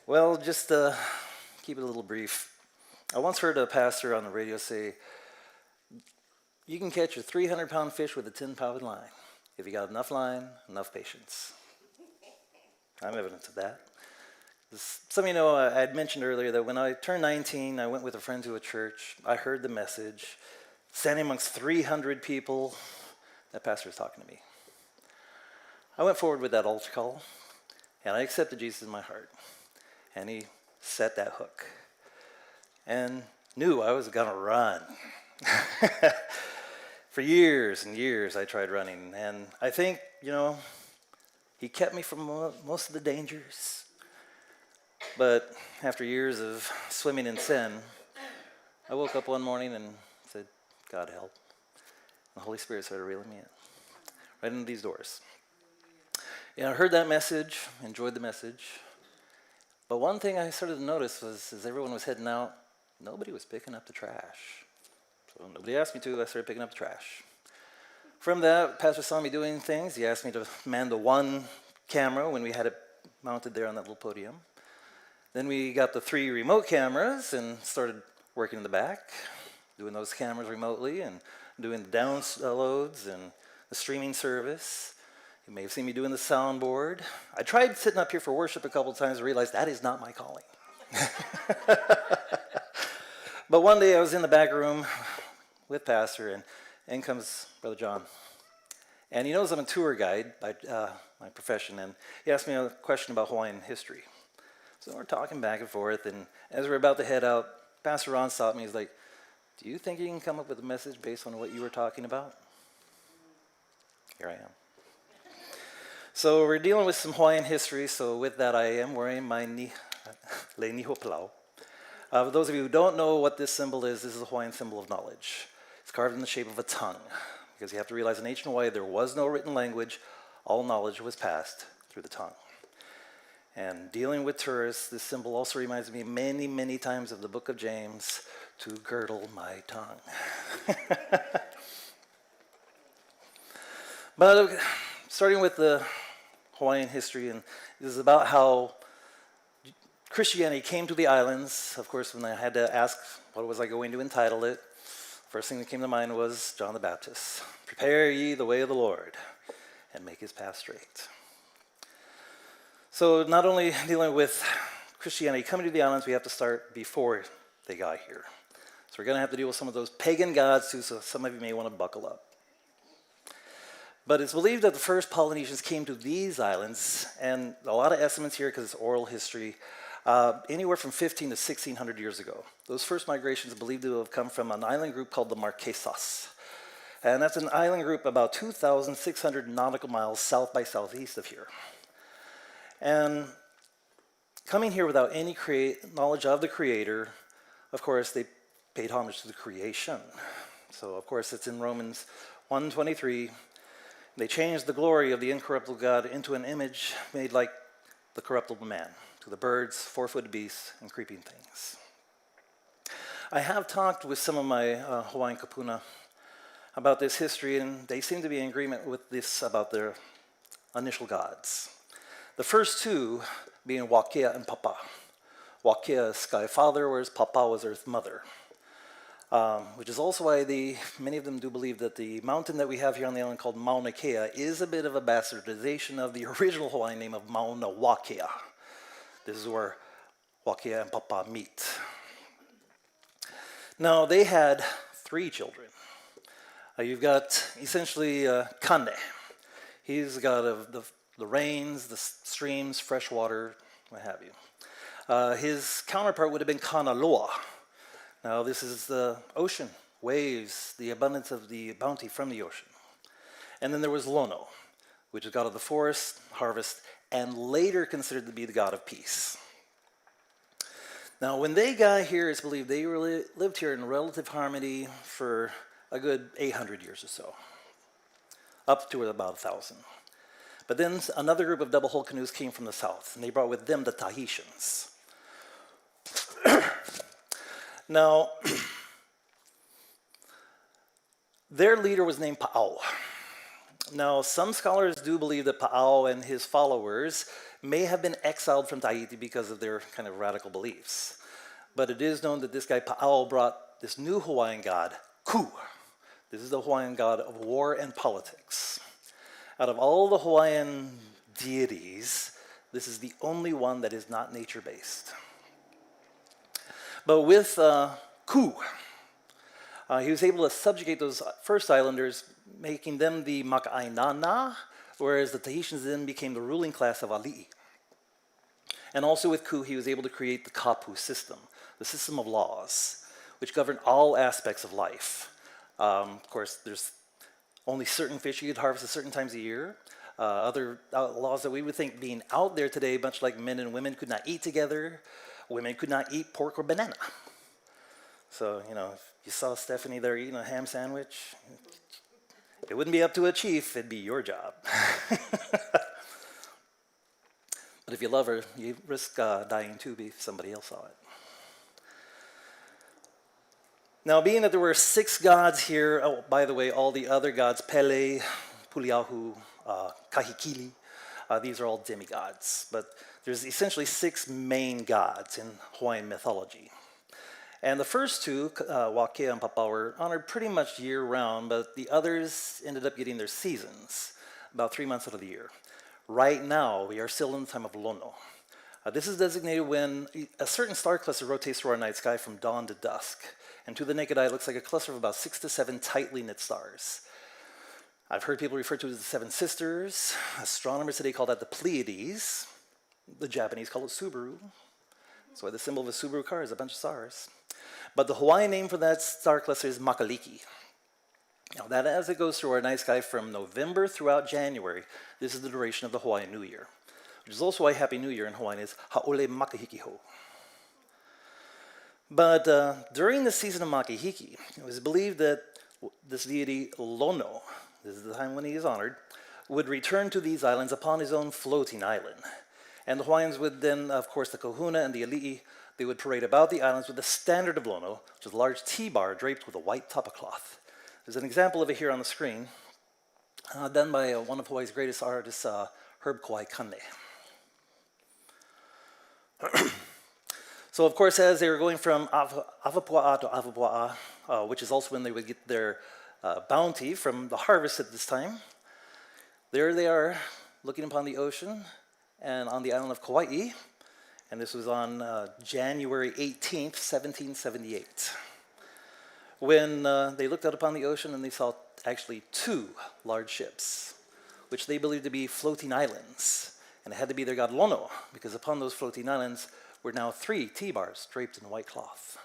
Well, just to keep it a little brief, I once heard a pastor on the radio say, you can catch a 300-pound fish with a 10-pound line if you got enough line, enough patience. I'm evidence of that. Some of you know, I had mentioned earlier that when I turned 19, I went with a friend to a church. I heard the message. Standing amongst 300 people, that pastor was talking to me. I went forward with that altar call, and I accepted Jesus in my heart. And he set that hook. And knew I was going to run. For years and years, I tried running. And I think, he kept me from most of the dangers. But after years of swimming in sin, I woke up one morning and said, God help. The Holy Spirit started reeling me in, right into these doors. I heard that message, enjoyed the message. But one thing I started to notice was, as everyone was heading out, nobody was picking up the trash. So nobody asked me to, I started picking up the trash. From that, Pastor saw me doing things. He asked me to man the one camera when we had it mounted there on that little podium. Then we got the 3 remote cameras and started working in the back, doing those cameras remotely and doing the downloads and the streaming service. You may have seen me doing the soundboard. I tried sitting up here for worship a couple of times and realized that is not my calling. But one day I was in the back room with Pastor, and in comes Brother John. And he knows I'm a tour guide by my profession, and he asked me a question about Hawaiian history. So we're talking back and forth, and as we're about to head out, Pastor Ron stopped me. He's like, do you think you can come up with a message based on what you were talking about? Here I am. So we're dealing with some Hawaiian history, so with that I am wearing my le niho palau. For those of you who don't know what this symbol is, this is a Hawaiian symbol of knowledge. It's carved in the shape of a tongue, because you have to realize in ancient Hawaii there was no written language. All knowledge was passed through the tongue. And dealing with tourists, this symbol also reminds me many, many times of the book of James, to girdle my tongue. But starting with the Hawaiian history, and this is about how Christianity came to the islands. Of course, when I had to ask what was I going to entitle it, first thing that came to mind was John the Baptist. Prepare ye the way of the Lord, and make his path straight. So not only dealing with Christianity coming to the islands, we have to start before they got here. So we're going to have to deal with some of those pagan gods too, so some of you may want to buckle up. But it's believed that the first Polynesians came to these islands, and a lot of estimates here because it's oral history, anywhere from 15 to 1600 years ago. Those first migrations are believed to have come from an island group called the Marquesas. And that's an island group about 2,600 nautical miles south by southeast of here. And coming here without any knowledge of the Creator, of course, they paid homage to the creation. So, of course, it's in Romans 1:23. They changed the glory of the incorruptible God into an image made like the corruptible man, to the birds, 4-footed beasts, and creeping things. I have talked with some of my Hawaiian kapuna about this history, and they seem to be in agreement with this about their initial gods. The first 2 being Wakea and Papa. Wakea is Sky Father, whereas Papa was Earth Mother. Which is also why many of them do believe that the mountain that we have here on the island called Mauna Kea is a bit of a bastardization of the original Hawaiian name of Mauna Wakea. This is where Wakea and Papa meet. Now, they had 3 children. You've got essentially Kane. He's the god of the rains, the streams, fresh water, what have you. His counterpart would have been Kanaloa. Now, this is the ocean, waves, the abundance of the bounty from the ocean. And then there was Lono, which is god of the forest, harvest, and later considered to be the god of peace. Now, when they got here, it's believed they lived here in relative harmony for a good 800 years or so, up to about 1,000. But then another group of double-hull canoes came from the south, and they brought with them the Tahitians. Now, their leader was named Pa'au. Now, some scholars do believe that Pa'ao and his followers may have been exiled from Tahiti because of their kind of radical beliefs. But it is known that this guy Pa'ao brought this new Hawaiian god, Ku. This is the Hawaiian god of war and politics. Out of all the Hawaiian deities, this is the only one that is not nature-based. But with Ku, he was able to subjugate those first islanders, making them the Maka'ainana, whereas the Tahitians then became the ruling class of Ali'i. And also with Ku, he was able to create the Kapu system, the system of laws, which govern all aspects of life. Of course, there's only certain fish you could harvest at certain times of year. Other laws that we would think being out there today, much like men and women could not eat together. Women could not eat pork or banana. So, you know, if you saw Stephanie there eating a ham sandwich, it wouldn't be up to a chief, it'd be your job. But if you love her, you risk dying too if somebody else saw it. Now, being that there were 6 gods here, oh, by the way, all the other gods, Pele, Puliahu, Kahikili, these are all demigods. But there's essentially 6 main gods in Hawaiian mythology. And the first 2, Wakea and Papa, were honored pretty much year-round, but the others ended up getting their seasons, about 3 months out of the year. Right now, we are still in the time of Lono. This is designated when a certain star cluster rotates through our night sky from dawn to dusk. And to the naked eye, it looks like a cluster of about 6 to 7 tightly knit stars. I've heard people refer to it as the 7 sisters. Astronomers today call that the Pleiades. The Japanese call it Subaru. That's why the symbol of a Subaru car is a bunch of stars. But the Hawaiian name for that star cluster is Makaliki. Now that as it goes through our night sky from November throughout January, this is the duration of the Hawaiian New Year, which is also why Happy New Year in Hawaiian is Ha'ole Makahikiho. But during the season of Makahiki, it was believed that this deity Lono, this is the time when he is honored, would return to these islands upon his own floating island. And the Hawaiians would then, of course, the Kahuna and the Ali'i, they would parade about the islands with the standard of Lono, which is a large tea bar draped with a white tapa cloth. There's an example of it here on the screen, done by one of Hawaii's greatest artists, Herb Kauai Kane. So, of course, as they were going from Avapua'a to Avapua'a, which is also when they would get their bounty from the harvest at this time, there they are looking upon the ocean and on the island of Kauai, and this was on January 18th, 1778, when they looked out upon the ocean and they saw actually 2 large ships, which they believed to be floating islands, and it had to be their god Lono, because upon those floating islands were now 3 tea bars draped in white cloth,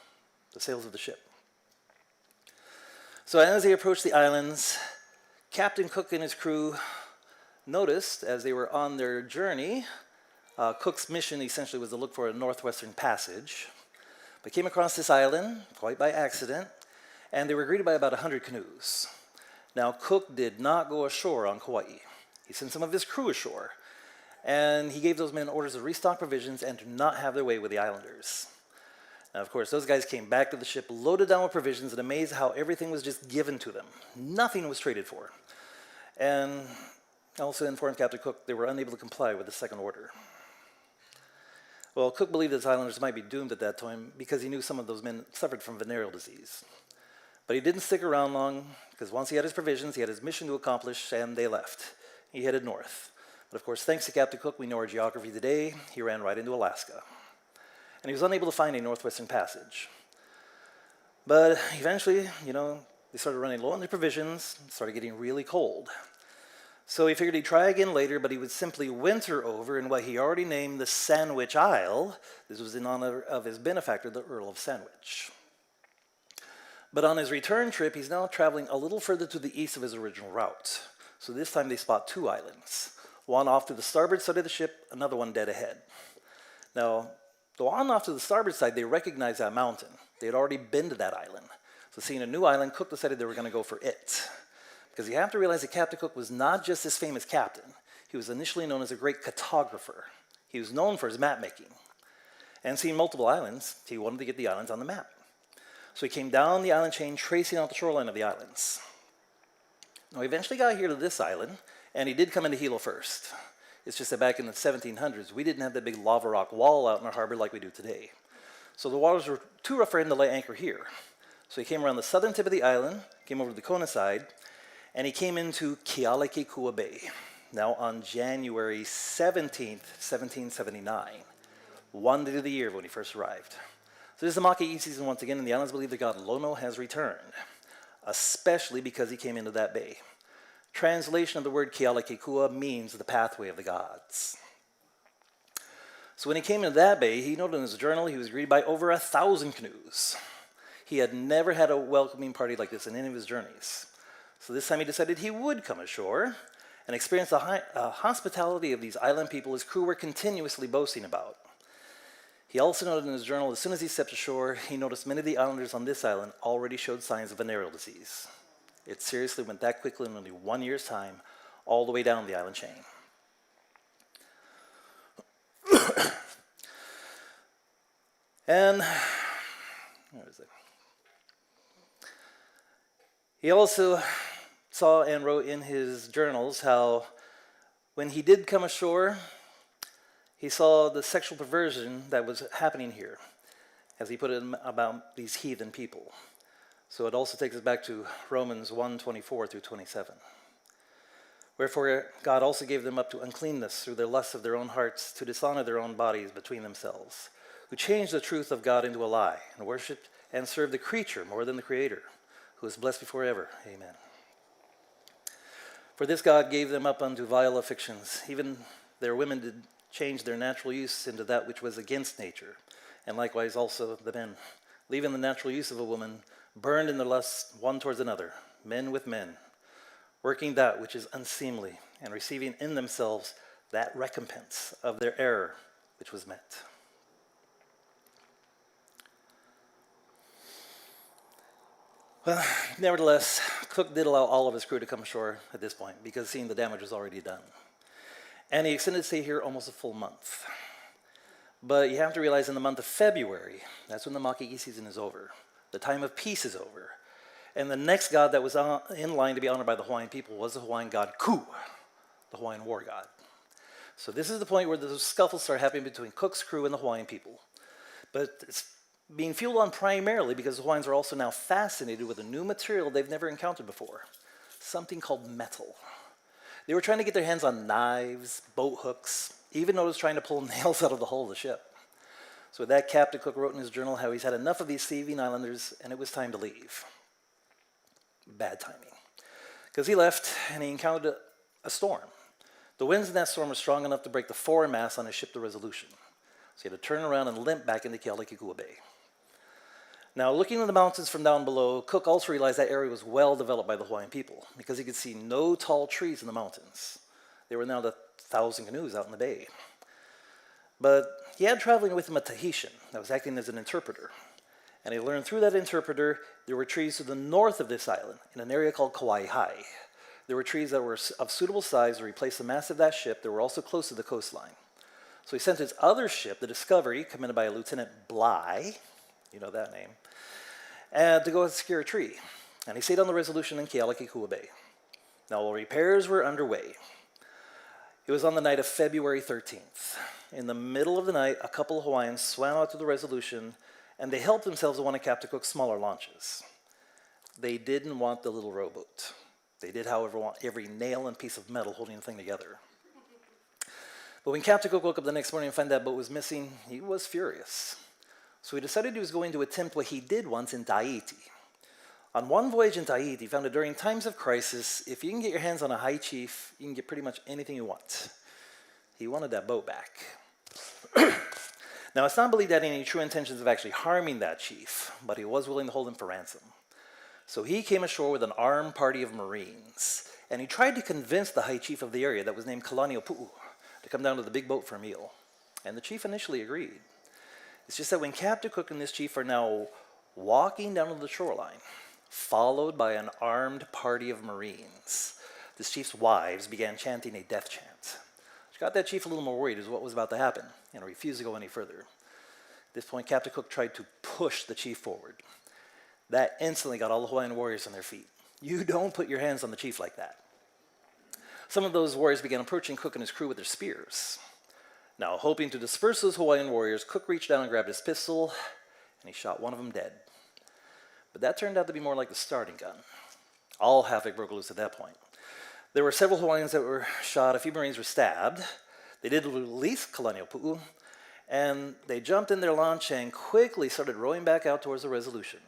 the sails of the ship. So as they approached the islands, Captain Cook and his crew noticed, as they were on their journey, Cook's mission essentially was to look for a northwestern passage, but came across this island, quite by accident, and they were greeted by about 100 canoes. Now, Cook did not go ashore on Kauai. He sent some of his crew ashore, and he gave those men orders to restock provisions and to not have their way with the islanders. Now, of course, those guys came back to the ship loaded down with provisions and amazed how everything was just given to them. Nothing was traded for. And also informed Captain Cook they were unable to comply with the second order. Well, Cook believed that the islanders might be doomed at that time because he knew some of those men suffered from venereal disease. But he didn't stick around long, because once he had his provisions, he had his mission to accomplish, and they left. He headed north. But of course, thanks to Captain Cook, we know our geography today. He ran right into Alaska. And he was unable to find a northwestern passage. But eventually, you know, they started running low on their provisions, it started getting really cold. So he figured he'd try again later, but he would simply winter over in what he already named the Sandwich Isle. This was in honor of his benefactor, the Earl of Sandwich. But on his return trip, he's now traveling a little further to the east of his original route. So this time they spot 2 islands, one off to the starboard side of the ship, another one dead ahead. Now, the one off to the starboard side, they recognized that mountain. They had already been to that island. So seeing a new island, Cook decided they were going to go for it. Because you have to realize that Captain Cook was not just this famous captain. He was initially known as a great cartographer. He was known for his map making. And seeing multiple islands, he wanted to get the islands on the map. So he came down the island chain, tracing out the shoreline of the islands. Now, he eventually got here to this island, and he did come into Hilo first. It's just that back in the 1700s, we didn't have that big lava rock wall out in our harbor like we do today. So the waters were too rough for him to lay anchor here. So he came around the southern tip of the island, came over to the Kona side, and he came into Kealakekua Bay. Now on January 17th, 1779, one day of the year when he first arrived. So this is the Maki'i season once again, and the islands believe that god Lono has returned, especially because he came into that bay. Translation of the word Kealakekua means the pathway of the gods. So when he came into that bay, he noted in his journal he was greeted by over 1,000 canoes. He had never had a welcoming party like this in any of his journeys. So this time he decided he would come ashore and experience the hospitality of these island people his crew were continuously boasting about. He also noted in his journal, as soon as he stepped ashore, he noticed many of the islanders on this island already showed signs of venereal disease. It seriously went that quickly in only 1 year's time, all the way down the island chain. And, where is it? He also saw and wrote in his journals how when he did come ashore, he saw the sexual perversion that was happening here, as he put it about these heathen people. So it also takes us back to Romans 1:24 through 27. Wherefore God also gave them up to uncleanness through the lusts of their own hearts, to dishonor their own bodies between themselves, who changed the truth of God into a lie, and worshipped and served the creature more than the Creator, who is blessed before ever. Amen. For this God gave them up unto vile affections. Even their women did change their natural use into that which was against nature, and likewise also the men, leaving the natural use of a woman, burned in their lust one towards another, men with men, working that which is unseemly, and receiving in themselves that recompense of their error which was met. Well, nevertheless, Cook did allow all of his crew to come ashore at this point, because seeing the damage was already done. And he extended his stay here almost a full month. But you have to realize in the month of February, that's when the Maki'i season is over. The time of peace is over. And the next god that was in line to be honored by the Hawaiian people was the Hawaiian god Ku, the Hawaiian war god. So this is the point where the scuffles start happening between Cook's crew and the Hawaiian people. But it's being fueled on primarily because the Hawaiians are also now fascinated with a new material they've never encountered before, something called metal. They were trying to get their hands on knives, boat hooks, even noticed trying to pull nails out of the hull of the ship. So with that, Captain Cook wrote in his journal how he's had enough of these thieving islanders and it was time to leave. Bad timing. Because he left and he encountered a storm. The winds in that storm were strong enough to break the foremast on his ship, the Resolution. So he had to turn around and limp back into Kealakekua Bay. Now, looking at the mountains from down below, Cook also realized that area was well developed by the Hawaiian people because he could see no tall trees in the mountains. There were now the 1,000 canoes out in the bay. But he had traveling with him a Tahitian that was acting as an interpreter. And he learned through that interpreter there were trees to the north of this island in an area called Kauai. There were trees that were of suitable size to replace the mass of that ship that were also close to the coastline. So he sent his other ship, the Discovery, commanded by Lieutenant Bligh, you know that name, to go and secure a tree. And he stayed on the Resolution in Kealakekua Bay. Now, while repairs were underway, it was on the night of February 13th. In the middle of the night, a couple of Hawaiians swam out to the Resolution, and they helped themselves to one of Captain Cook's smaller launches. They didn't want the little rowboat. They did, however, want every nail and piece of metal holding the thing together. But when Captain Cook woke up the next morning and found that boat was missing, he was furious. So he decided he was going to attempt what he did once in Tahiti. On one voyage in Tahiti, he found that during times of crisis, if you can get your hands on a high chief, you can get pretty much anything you want. He wanted that boat back. Now, it's not believed that he had any true intentions of actually harming that chief, but he was willing to hold him for ransom. So he came ashore with an armed party of Marines, and he tried to convince the high chief of the area that was named Kalaniʻopuʻu to come down to the big boat for a meal. And the chief initially agreed. It's just that when Captain Cook and this chief are now walking down to the shoreline, followed by an armed party of Marines, this chief's wives began chanting a death chant, which got that chief a little more worried as to what was about to happen, and refused to go any further. At this point, Captain Cook tried to push the chief forward. That instantly got all the Hawaiian warriors on their feet, You don't put your hands on the chief like that. Some of those warriors began approaching Cook and his crew with their spears. Now, hoping to disperse those Hawaiian warriors, Cook reached down and grabbed his pistol, and he shot one of them dead. But that turned out to be more like the starting gun. All havoc broke loose at that point. There were several Hawaiians that were shot, a few Marines were stabbed. They did release Kalaniʻōpuʻu, and they jumped in their launch and quickly started rowing back out towards the Resolution,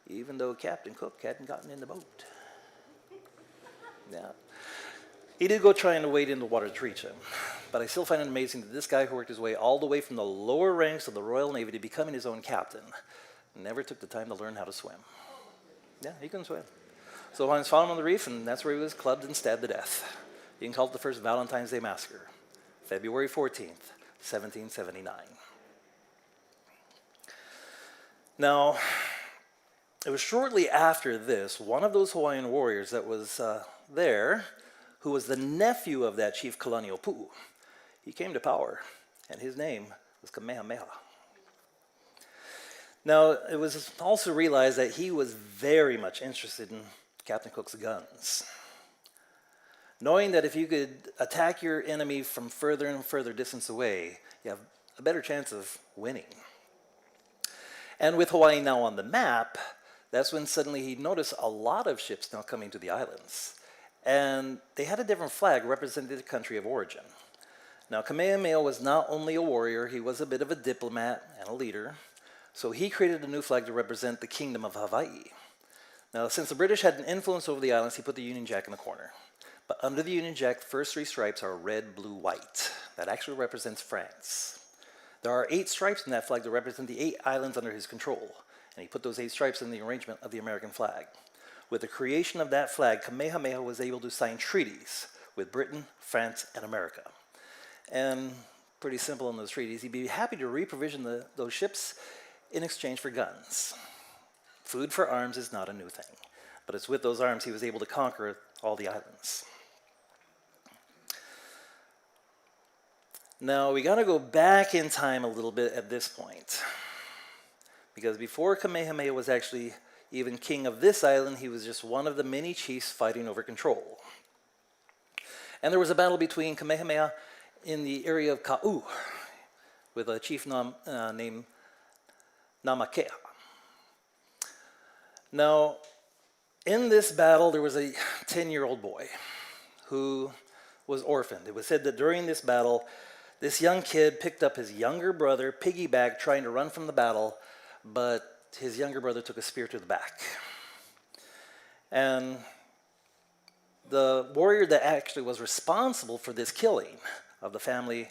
even though Captain Cook hadn't gotten in the boat. Yeah. He did go trying to wade in the water to reach him, but I still find it amazing that this guy who worked his way all the way from the lower ranks of the Royal Navy to becoming his own captain never took the time to learn how to swim. Yeah, he couldn't swim. So Hawaiians found him on the reef, and that's where he was clubbed and stabbed to death. You can call it the first Valentine's Day Massacre, February 14th, 1779. Now, it was shortly after this, one of those Hawaiian warriors that was there, who was the nephew of that chief Kalaniʻōpuʻu, he came to power, and his name was Kamehameha. Now, it was also realized that he was very much interested in Captain Cook's guns. Knowing that if you could attack your enemy from further and further distance away, you have a better chance of winning. And with Hawaii now on the map, that's when suddenly he noticed a lot of ships now coming to the islands. And they had a different flag representing the country of origin. Now, Kamehameha was not only a warrior, he was a bit of a diplomat and a leader. So he created a new flag to represent the Kingdom of Hawaii. Now, since the British had an influence over the islands, he put the Union Jack in the corner. But under the Union Jack, the first three stripes are red, blue, white. That actually represents France. There are 8 stripes in that flag that represent the 8 islands under his control. And he put those 8 stripes in the arrangement of the American flag. With the creation of that flag, Kamehameha was able to sign treaties with Britain, France, and America. And pretty simple in those treaties, he'd be happy to reprovision those ships in exchange for guns. Food for arms is not a new thing, but it's with those arms he was able to conquer all the islands. Now, we got to go back in time a little bit at this point, because before Kamehameha was actually even king of this island, he was just one of the many chiefs fighting over control. And there was a battle between Kamehameha in the area of Ka'u with a chief named Namakea. Now, in this battle, there was a 10-year-old boy who was orphaned. It was said that during this battle, this young kid picked up his younger brother, piggyback, trying to run from the battle, but his younger brother took a spear to the back. And the warrior that actually was responsible for this killing of the family,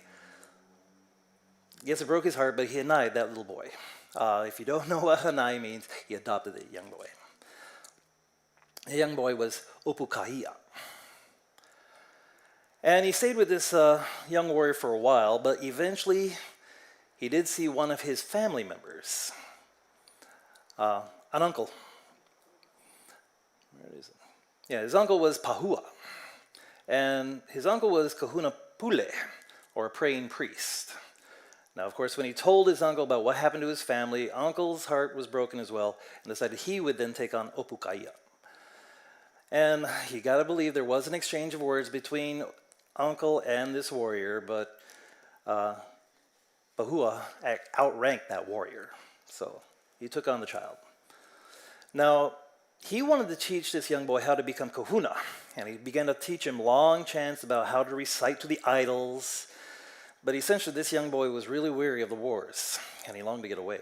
yes, it broke his heart, but he denied that little boy. If you don't know what hanai means, he adopted a young boy. The young boy was Opukaia. And he stayed with this young warrior for a while, but eventually he did see one of his family members, an uncle. Where is it? Yeah, his uncle was Pahua. And his uncle was Kahuna Pule, or a praying priest. Now, of course, when he told his uncle about what happened to his family, uncle's heart was broken as well, and decided he would then take on Opukaia. And you gotta believe there was an exchange of words between uncle and this warrior, but Pahua outranked that warrior. So he took on the child. Now, he wanted to teach this young boy how to become kahuna, and he began to teach him long chants about how to recite to the idols. But essentially, this young boy was really weary of the wars, and he longed to get away.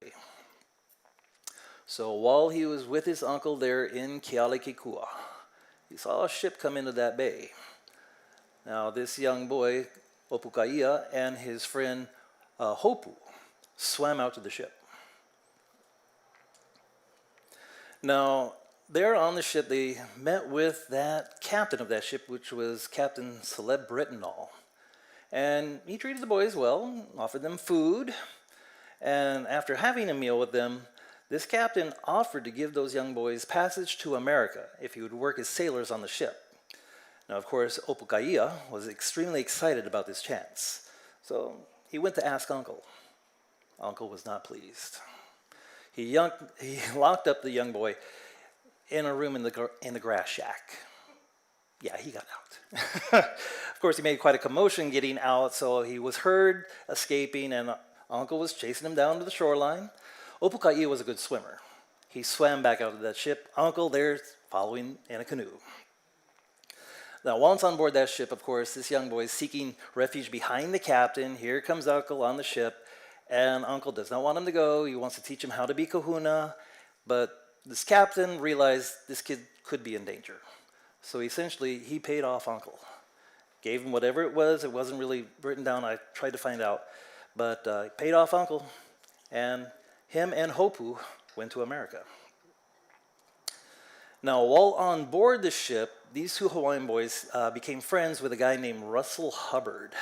So while he was with his uncle there in Kealakekua, he saw a ship come into that bay. Now, this young boy, Opukaia, and his friend Hopu swam out to the ship. Now, there on the ship, they met with that captain of that ship, which was Captain Celeb Brittenall. And he treated the boys well, offered them food, and after having a meal with them, this captain offered to give those young boys passage to America if he would work as sailors on the ship. Now, of course, Opukaia was extremely excited about this chance, so he went to ask Uncle. Uncle was not pleased. He locked up the young boy in a room in the grass shack. Yeah, he got out. Of course, he made quite a commotion getting out, so he was heard escaping, and Uncle was chasing him down to the shoreline. Opukai'a was a good swimmer. He swam back out of that ship. Uncle there following in a canoe. Now, once on board that ship, of course, this young boy is seeking refuge behind the captain. Here comes Uncle on the ship, and Uncle does not want him to go. He wants to teach him how to be kahuna, but this captain realized this kid could be in danger. So essentially, he paid off Uncle. Gave him whatever it was. It wasn't really written down. I tried to find out. But he paid off Uncle, and him and Hopu went to America. Now, while on board the ship, these two Hawaiian boys became friends with a guy named Russell Hubbard.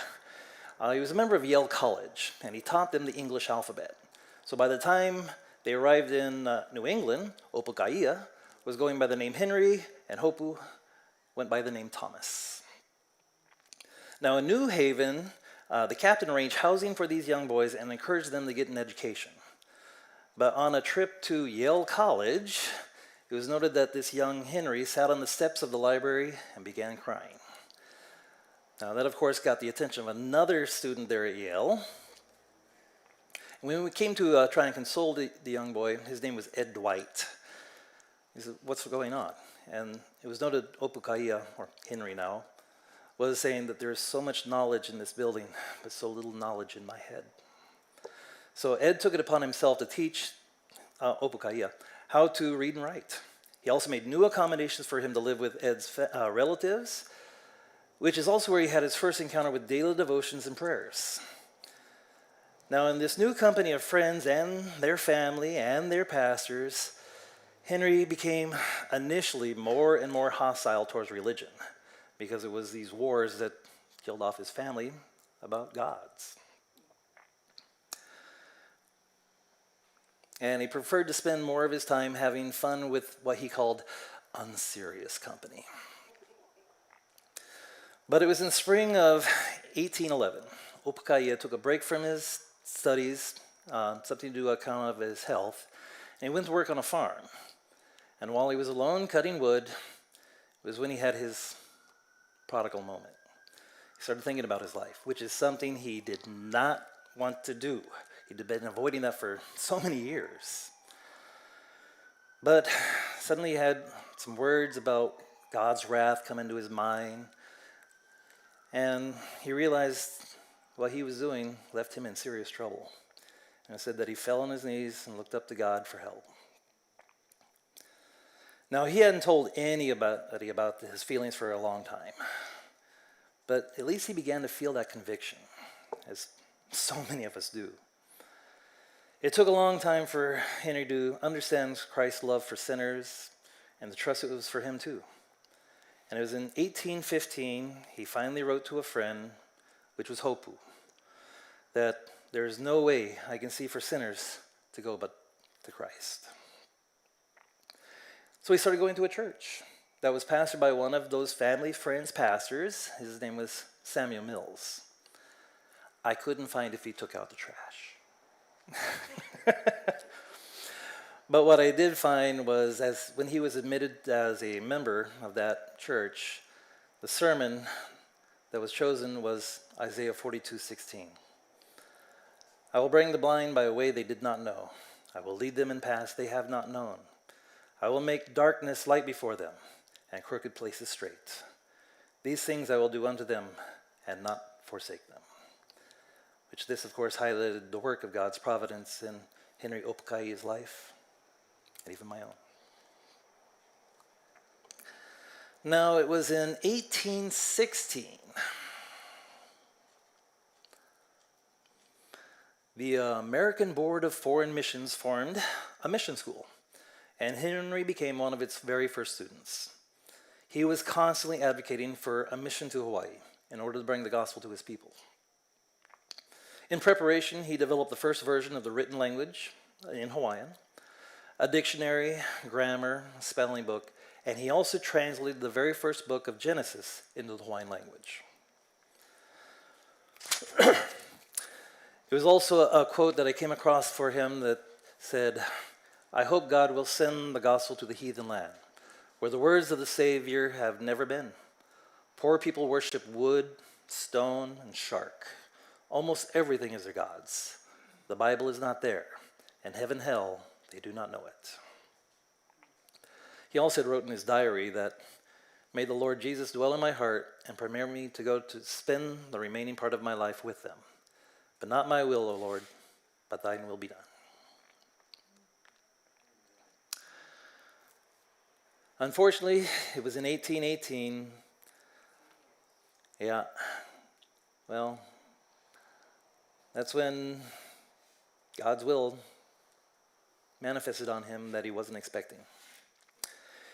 He was a member of Yale College, and he taught them the English alphabet. So by the time they arrived in New England, Opukai'a was going by the name Henry, and Hopu went by the name Thomas. Now in New Haven, the captain arranged housing for these young boys and encouraged them to get an education. But on a trip to Yale College, it was noted that this young Henry sat on the steps of the library and began crying. Now that of course got the attention of another student there at Yale. And when we came to try and console the young boy, his name was Ed Dwight. He said, "What's going on?" And it was noted Opukai'a, or Henry now, was saying that there's so much knowledge in this building, but so little knowledge in my head. So Ed took it upon himself to teach Opukai'a how to read and write. He also made new accommodations for him to live with Ed's relatives, which is also where he had his first encounter with daily devotions and prayers. Now in this new company of friends and their family and their pastors, Henry became initially more and more hostile towards religion because it was these wars that killed off his family about gods. And he preferred to spend more of his time having fun with what he called unserious company. But it was in spring of 1811. Opukai'a took a break from his studies, something to do with account of his health, and he went to work on a farm. And while he was alone cutting wood, it was when he had his prodigal moment. He started thinking about his life, which is something he did not want to do. He'd been avoiding that for so many years. But suddenly he had some words about God's wrath come into his mind, and he realized what he was doing left him in serious trouble. And it said that he fell on his knees and looked up to God for help. Now, he hadn't told anybody about his feelings for a long time, but at least he began to feel that conviction, as so many of us do. It took a long time for Henry to understand Christ's love for sinners and the trust it was for him too. And it was in 1815 he finally wrote to a friend, which was Hopu, that there is no way I can see for sinners to go but to Christ. So he started going to a church that was pastored by one of those family friends pastors. His name was Samuel Mills. I couldn't find if he took out the trash. But what I did find was, as when he was admitted as a member of that church, the sermon that was chosen was Isaiah 42:16. I will bring the blind by a way they did not know. I will lead them in paths they have not known. I will make darkness light before them, and crooked places straight. These things I will do unto them, and not forsake them. Which this, of course, highlighted the work of God's providence in Henry Opukai'a's life, and even my own. Now, it was in 1816. The American Board of Foreign Missions formed a mission school, and Henry became one of its very first students. He was constantly advocating for a mission to Hawaii in order to bring the gospel to his people. In preparation, he developed the first version of the written language in Hawaiian, a dictionary, grammar, spelling book, and he also translated the very first book of Genesis into the Hawaiian language. It was also a quote that I came across for him that said, "I hope God will send the gospel to the heathen land. where the words of the Savior have never been. Poor people worship wood, stone, and shark. Almost everything is their gods. The Bible is not there, and heaven, hell, they do not know it. He also wrote in his diary that, may the Lord Jesus dwell in my heart and permit me to go to spend the remaining part of my life with them. But not my will, O Lord, but thine will be done. Unfortunately, it was in 1818. Yeah, well, that's when God's will manifested on him that he wasn't expecting.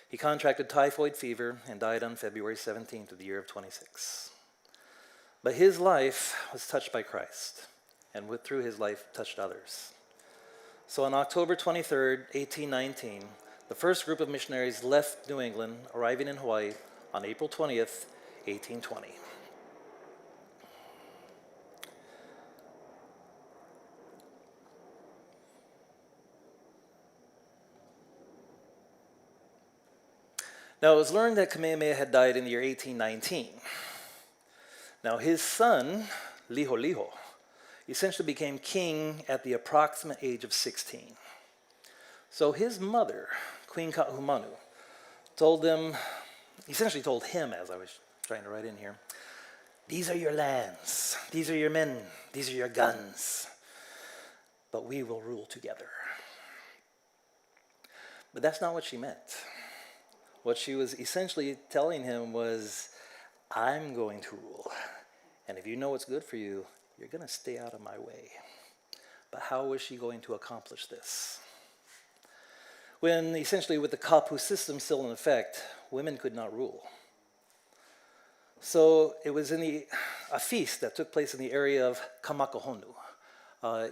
He contracted typhoid fever and died on February 17th of the year of 26. But his life was touched by Christ, and through his life touched others. So on October 23rd, 1819, the first group of missionaries left New England, arriving in Hawaii on April 20th, 1820. Now, it was learned that Kamehameha had died in the year 1819. Now, his son, Liholiho, essentially became king at the approximate age of 16. So his mother, Queen Ka'ahumanu, essentially told him, as I was trying to write in here, these are your lands, these are your men, these are your guns, but we will rule together. But that's not what she meant. What she was essentially telling him was, I'm going to rule. And if you know what's good for you, you're going to stay out of my way. But how was she going to accomplish this? When essentially with the kapu system still in effect, women could not rule. So it was a feast that took place in the area of Kamakahonu.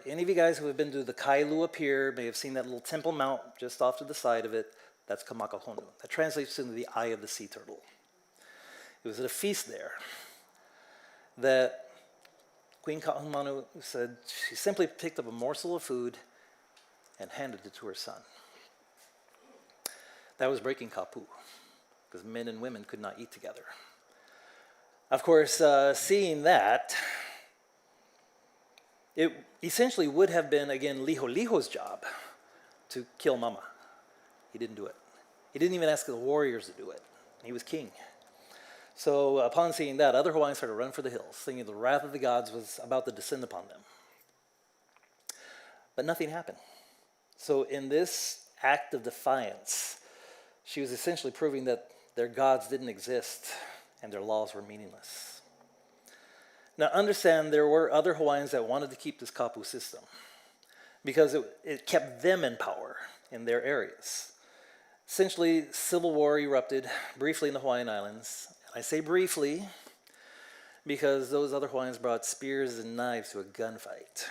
Any of you guys who have been to the Kailua Pier may have seen that little temple mount just off to the side of it. That's Kamakahonu. That translates into the eye of the sea turtle. It was at a feast there that Queen Ka'ahumanu said she simply picked up a morsel of food and handed it to her son. That was breaking kapu, because men and women could not eat together. Of course, seeing that, it essentially would have been, again, Liholiho's job to kill Mama. He didn't do it. He didn't even ask the warriors to do it. He was king. So upon seeing that, other Hawaiians started to run for the hills, thinking the wrath of the gods was about to descend upon them. But nothing happened. So in this act of defiance, she was essentially proving that their gods didn't exist and their laws were meaningless. Now understand, there were other Hawaiians that wanted to keep this kapu system because it kept them in power in their areas. Essentially, civil war erupted briefly in the Hawaiian Islands. I say briefly because those other Hawaiians brought spears and knives to a gunfight.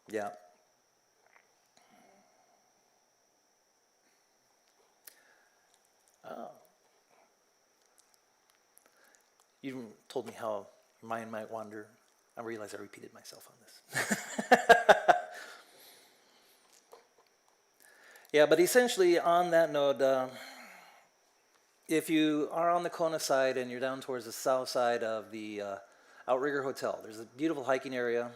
Yeah. Oh. You told me how your mind might wander. I realize I repeated myself on this. Yeah, but essentially on that note, if you are on the Kona side and you're down towards the south side of the Outrigger Hotel, there's a beautiful hiking area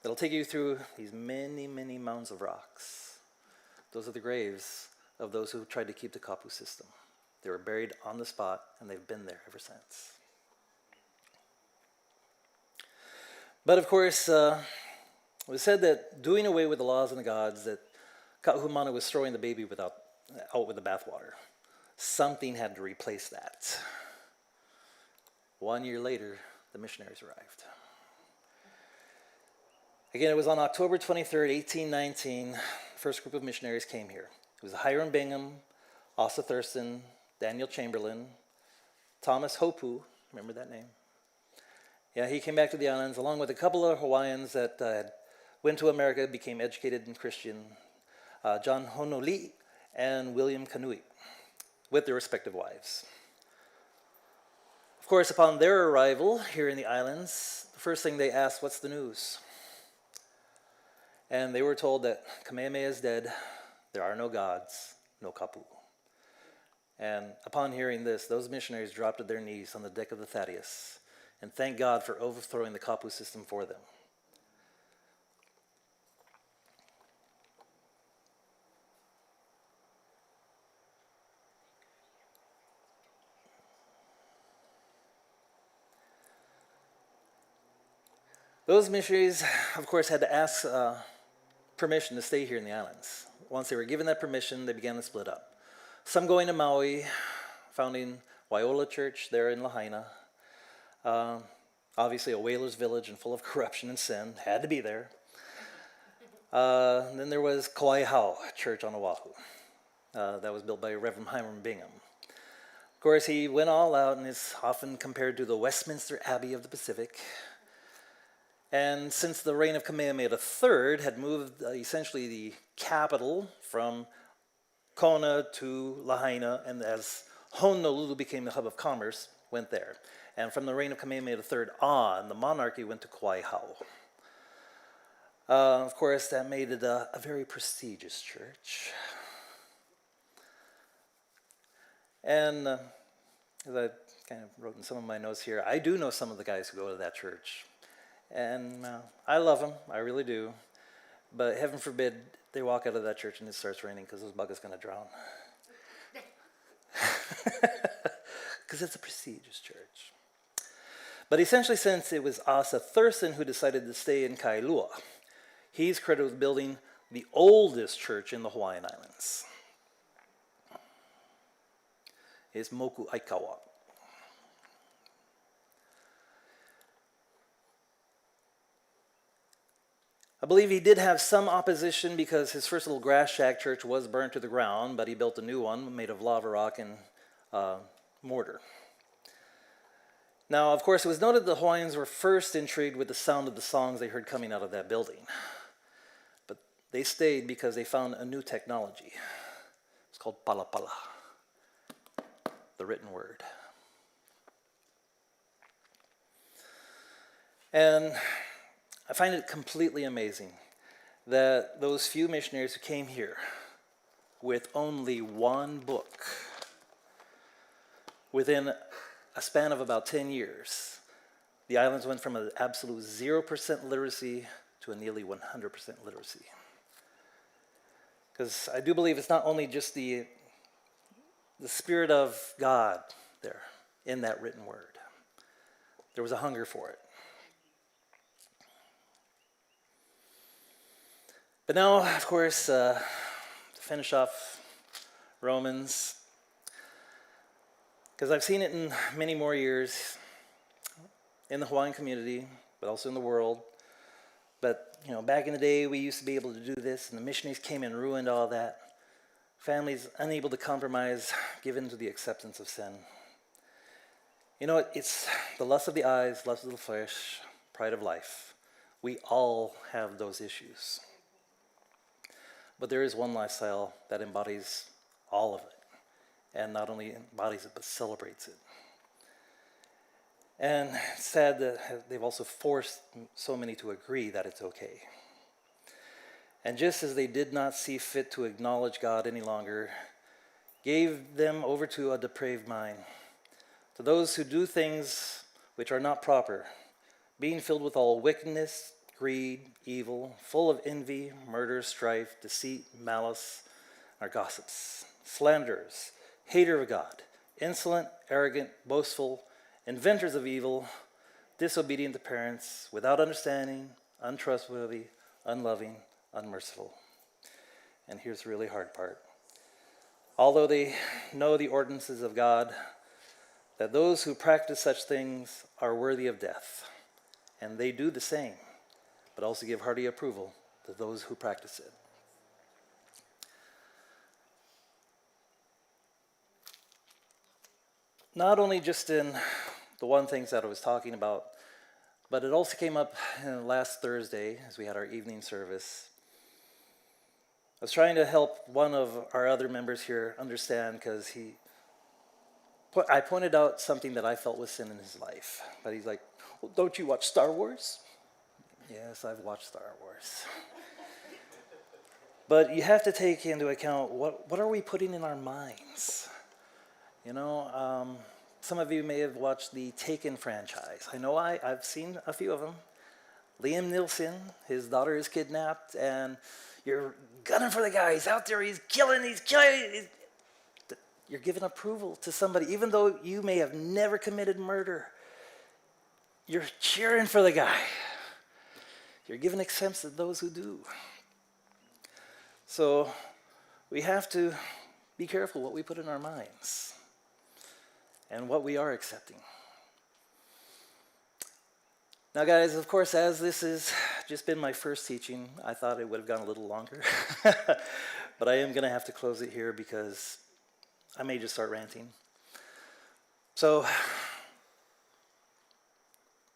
that'll take you through these many, many mounds of rocks. Those are the graves of those who tried to keep the kapu system. They were buried on the spot, and they've been there ever since. But of course, it was said that doing away with the laws and the gods, that Ka'ahumanu was throwing the baby out with the bathwater. Something had to replace that. 1 year later, the missionaries arrived. Again, it was on October 23rd, 1819, the first group of missionaries came here. It was Hiram Bingham, Asa Thurston, Daniel Chamberlain, Thomas Hopu, remember that name? Yeah, he came back to the islands along with a couple of Hawaiians that went to America, became educated in Christian, John Honoli and William Kanui, with their respective wives. Of course, upon their arrival here in the islands, the first thing they asked, what's the news? And they were told that Kamehameha is dead, There are no gods, no kapu. And upon hearing this, those missionaries dropped to their knees on the deck of the Thaddeus and thanked God for overthrowing the kapu system for them. Those missionaries, of course, had to ask permission to stay here in the islands. Once they were given that permission, they began to split up. Some going to Maui, founding Waiола Church there in Lahaina. Obviously a whaler's village and full of corruption and sin, had to be there. Then there was Kauai Hau Church on Oahu. That was built by Reverend Hiram Bingham. Of course, he went all out and is often compared to the Westminster Abbey of the Pacific. And since the reign of Kamehameha III had moved essentially the capital from Kona to Lahaina, and as Honolulu became the hub of commerce, went there. And from the reign of Kamehameha III on, the monarchy went to Kauai Hau. Of course, that made it a very prestigious church. And as I kind of wrote in some of my notes here, I do know some of the guys who go to that church. And I love them, I really do. But heaven forbid they walk out of that church and it starts raining because those buggers going to drown. Because it's a prestigious church. But essentially, since it was Asa Thurston who decided to stay in Kailua, he's credited with building the oldest church in the Hawaiian Islands. It's Moku Aikawa. I believe he did have some opposition because his first little grass shack church was burned to the ground, but he built a new one made of lava rock and mortar. Now, of course, it was noted the Hawaiians were first intrigued with the sound of the songs they heard coming out of that building. But they stayed because they found a new technology. It's called palapala, the written word. And I find it completely amazing that those few missionaries who came here with only one book, within a span of about 10 years, the islands went from an absolute 0% literacy to a nearly 100% literacy. Because I do believe it's not only just the Spirit of God there in that written word. There was a hunger for it. But now, of course, to finish off Romans, because I've seen it in many more years in the Hawaiian community, but also in the world. But, back in the day, we used to be able to do this, and the missionaries came and ruined all that. Families unable to compromise, given to the acceptance of sin. It's the lust of the eyes, lust of the flesh, pride of life. We all have those issues. But there is one lifestyle that embodies all of it. And not only embodies it, but celebrates it. And it's sad that they've also forced so many to agree that it's okay. And just as they did not see fit to acknowledge God any longer, gave them over to a depraved mind, to those who do things which are not proper, being filled with all wickedness, greed, evil, full of envy, murder, strife, deceit, malice, are gossips, slanderers, hater of God, insolent, arrogant, boastful, inventors of evil, disobedient to parents, without understanding, untrustworthy, unloving, unmerciful. And here's the really hard part. Although they know the ordinances of God, that those who practice such things are worthy of death, and they do the same, but also give hearty approval to those who practice it. Not only just in the one things that I was talking about, but it also came up last Thursday as we had our evening service. I was trying to help one of our other members here understand because I pointed out something that I felt was sin in his life. But he's like, well, don't you watch Star Wars? Yes, I've watched Star Wars. But you have to take into account what are we putting in our minds? You know, some of you may have watched the Taken franchise. I know I've seen a few of them. Liam Neeson, his daughter is kidnapped, and you're gunning for the guy. He's out there, he's killing. You're giving approval to somebody, even though you may have never committed murder. You're cheering for the guy. You're giving acceptance to those who do. So we have to be careful what we put in our minds and what we are accepting. Now, guys, of course, as this has just been my first teaching, I thought it would have gone a little longer. But I am going to have to close it here because I may just start ranting. So,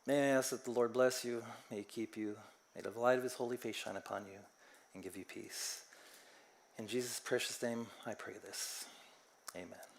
may I ask that the Lord bless you, may He keep you, may the light of His holy face shine upon you and give you peace. In Jesus' precious name, I pray this. Amen.